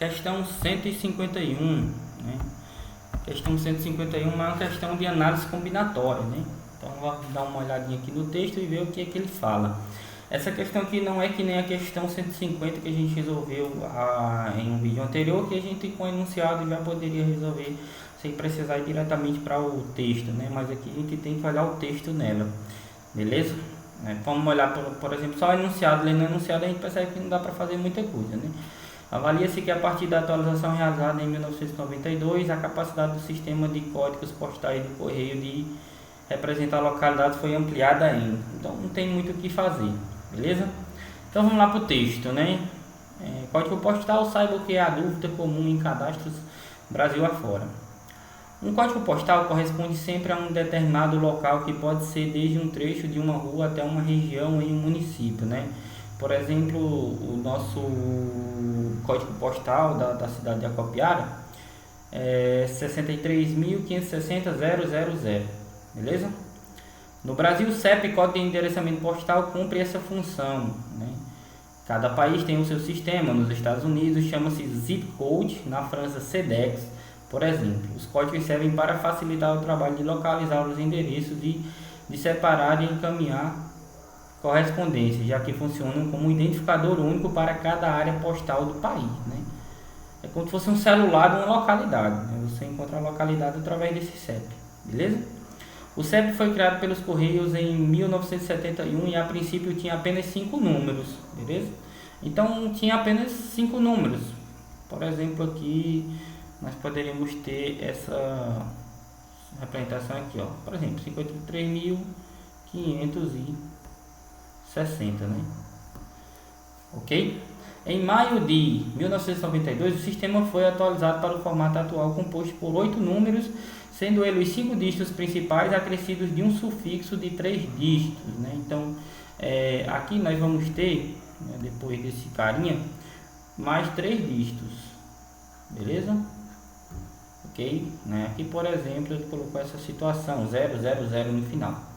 Questão 151, né? Questão 151 é uma questão de análise combinatória, né? Então vamos dar uma olhadinha aqui no texto e ver o que é que ele fala. Essa questão aqui não é que nem a questão 150 que a gente resolveu em um vídeo anterior, que a gente com enunciado já poderia resolver sem precisar ir diretamente para o texto, né? Mas aqui a gente tem que olhar o texto nela, beleza? Vamos olhar, por exemplo, só o enunciado. Lendo o enunciado a gente percebe que não dá para fazer muita coisa, né? Avalia-se que a partir da atualização realizada em 1992, a capacidade do sistema de códigos postais do correio de representar localidades foi ampliada ainda. Então não tem muito o que fazer, beleza? Então vamos lá para o texto, né? Código postal, saiba o que é a dúvida comum em cadastros Brasil afora. Um código postal corresponde sempre a um determinado local, que pode ser desde um trecho de uma rua até uma região em um município, né? Por exemplo, o nosso código postal da cidade de Acopiara é 63.560.000, beleza? No Brasil, o CEP, Código de Endereçamento Postal, cumpre essa função, né? Cada país tem o seu sistema. Nos Estados Unidos chama-se Zip Code, na França CEDEX, por exemplo. Os códigos servem para facilitar o trabalho de localizar os endereços e de separar e encaminhar correspondência, já que funcionam como um identificador único para cada área postal do país, né? É como se fosse um celular de uma localidade, né? Você encontra a localidade através desse CEP, beleza? O CEP foi criado pelos Correios em 1971 e a princípio tinha apenas 5 números, beleza? Então tinha apenas 5 números. Por exemplo, aqui nós poderíamos ter essa representação aqui, ó. Por exemplo, 53.560, né? Ok? Em maio de 1992, o sistema foi atualizado para o formato atual, composto por 8 números, sendo eles os 5 dígitos principais acrescidos de um sufixo de 3 dígitos, né? Então, aqui nós vamos ter, né, depois desse carinha, mais 3 dígitos, beleza? Ok? Né? Aqui, por exemplo, ele colocou essa situação, 000 no final.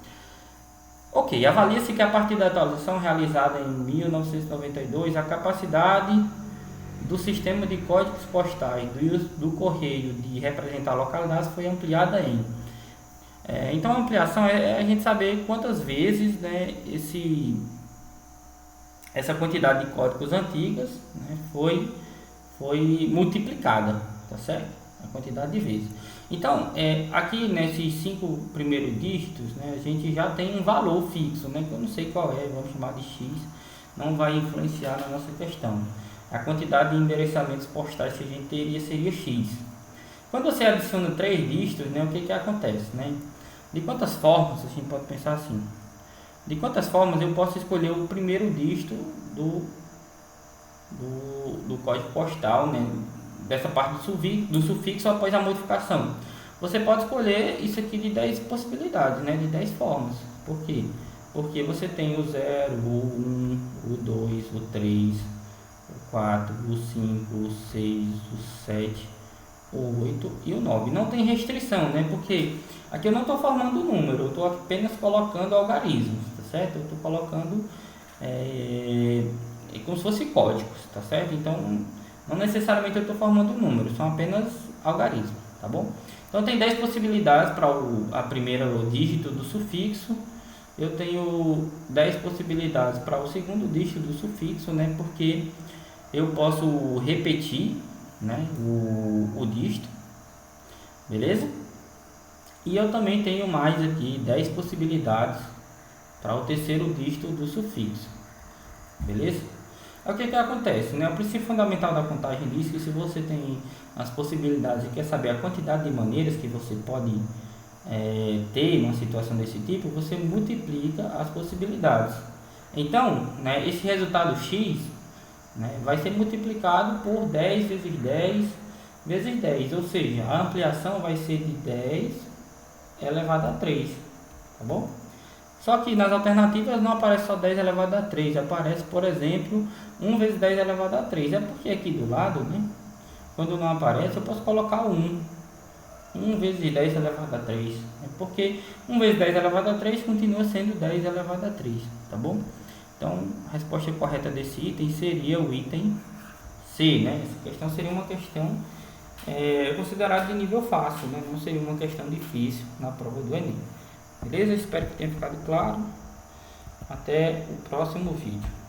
Ok, avalia-se que a partir da atualização realizada em 1992, a capacidade do sistema de códigos postais do correio de representar localidades foi ampliada em. Então a ampliação é a gente saber quantas vezes, né, essa quantidade de códigos antigas, né, foi multiplicada, tá certo? A quantidade de vezes. Então, aqui nesses 5 primeiros dígitos, né, a gente já tem um valor fixo, né, que eu não sei qual é, vamos chamar de X, não vai influenciar na nossa questão. A quantidade de endereçamentos postais que a gente teria seria X. Quando você adiciona 3 dígitos, né, o que acontece, né? De quantas formas, a gente pode pensar assim, de quantas formas eu posso escolher o primeiro dígito do código postal, né, dessa parte do sufixo após a modificação. Você pode escolher isso aqui de 10 possibilidades, né, de 10 formas. Por quê? Porque você tem o 0, o 1, o 2, o 3, o 4, o 5, o 6, o 7, o 8 e o 9. Não tem restrição, né? Porque aqui eu não estou formando número, eu estou apenas colocando algarismos, tá certo? Eu estou colocando como se fosse códigos, tá certo? Então não necessariamente eu estou formando números, são apenas algarismos, tá bom? Então tem 10 possibilidades para a primeira dígito do sufixo. Eu tenho 10 possibilidades para o segundo dígito do sufixo, né? Porque eu posso repetir, né, o dígito, beleza? E eu também tenho mais aqui 10 possibilidades para o terceiro dígito do sufixo, beleza? O que acontece, né? O princípio fundamental da contagem diz que se você tem as possibilidades e quer saber a quantidade de maneiras que você pode ter uma situação desse tipo, você multiplica as possibilidades. Então, né, esse resultado X, né, vai ser multiplicado por 10 vezes 10 vezes 10, ou seja, a ampliação vai ser de 10 elevado a 3, tá bom? Só que nas alternativas não aparece só 10 elevado a 3, aparece, por exemplo, 1 vezes 10 elevado a 3. É porque aqui do lado, né, quando não aparece, eu posso colocar 1. 1 vezes 10 elevado a 3. É porque 1 vezes 10 elevado a 3 continua sendo 10 elevado a 3, tá bom? Então, a resposta correta desse item seria o item C, né? Essa questão seria uma questão considerada de nível fácil, né? Não seria uma questão difícil na prova do Enem. Beleza? Espero que tenha ficado claro. Até o próximo vídeo.